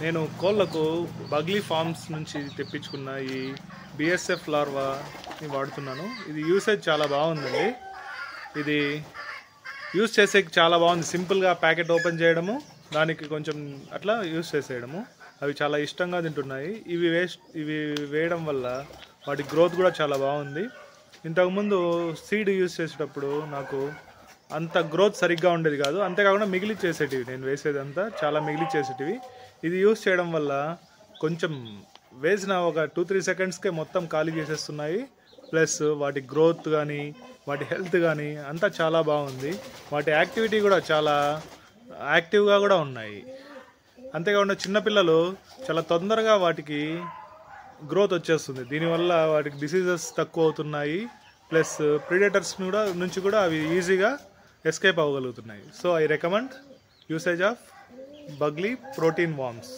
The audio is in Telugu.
నేను కోళ్ళకు బగ్లీ ఫార్మ్స్ నుంచి తెప్పించుకున్న ఈ బిఎస్ఎఫ్ లార్వాని వాడుతున్నాను. ఇది యూసేజ్ చాలా బాగుందండి. ఇది యూస్ చేసేకి చాలా బాగుంది. సింపుల్గా ప్యాకెట్ ఓపెన్ చేయడము, దానికి కొంచెం అట్లా యూస్ చేసేయడము. అవి చాలా ఇష్టంగా తింటున్నాయి. ఇవి వేయడం వల్ల వాటి గ్రోత్ కూడా చాలా బాగుంది. ఇంతకుముందు సీడ్ యూస్ చేసేటప్పుడు నాకు అంత గ్రోత్ సరిగ్గా ఉండేది కాదు. అంతేకాకుండా మిగిలిచ్చేసేటివి, నేను వేసేదంతా చాలా మిగిలిచ్చేసేటివి. ఇది యూస్ చేయడం వల్ల కొంచెం వేసిన ఒక 2-3 సెకండ్స్కే మొత్తం ఖాళీ చేసేస్తున్నాయి. ప్లస్ వాటి గ్రోత్ కానీ వాటి హెల్త్ కానీ అంతా చాలా బాగుంది. వాటి యాక్టివిటీ కూడా చాలా యాక్టివ్గా కూడా ఉన్నాయి. అంతేకాకుండా చిన్నపిల్లలు చాలా తొందరగా వాటికి గ్రోత్ వచ్చేస్తుంది. దీనివల్ల వాటికి డిసీజెస్ తక్కువ అవుతున్నాయి. ప్లస్ ప్రిడేటర్స్ నుంచి కూడా అవి ఈజీగా ఎస్కేప్ అవ్వగలుగుతున్నాయి. So I recommend usage of Bugly protein worms.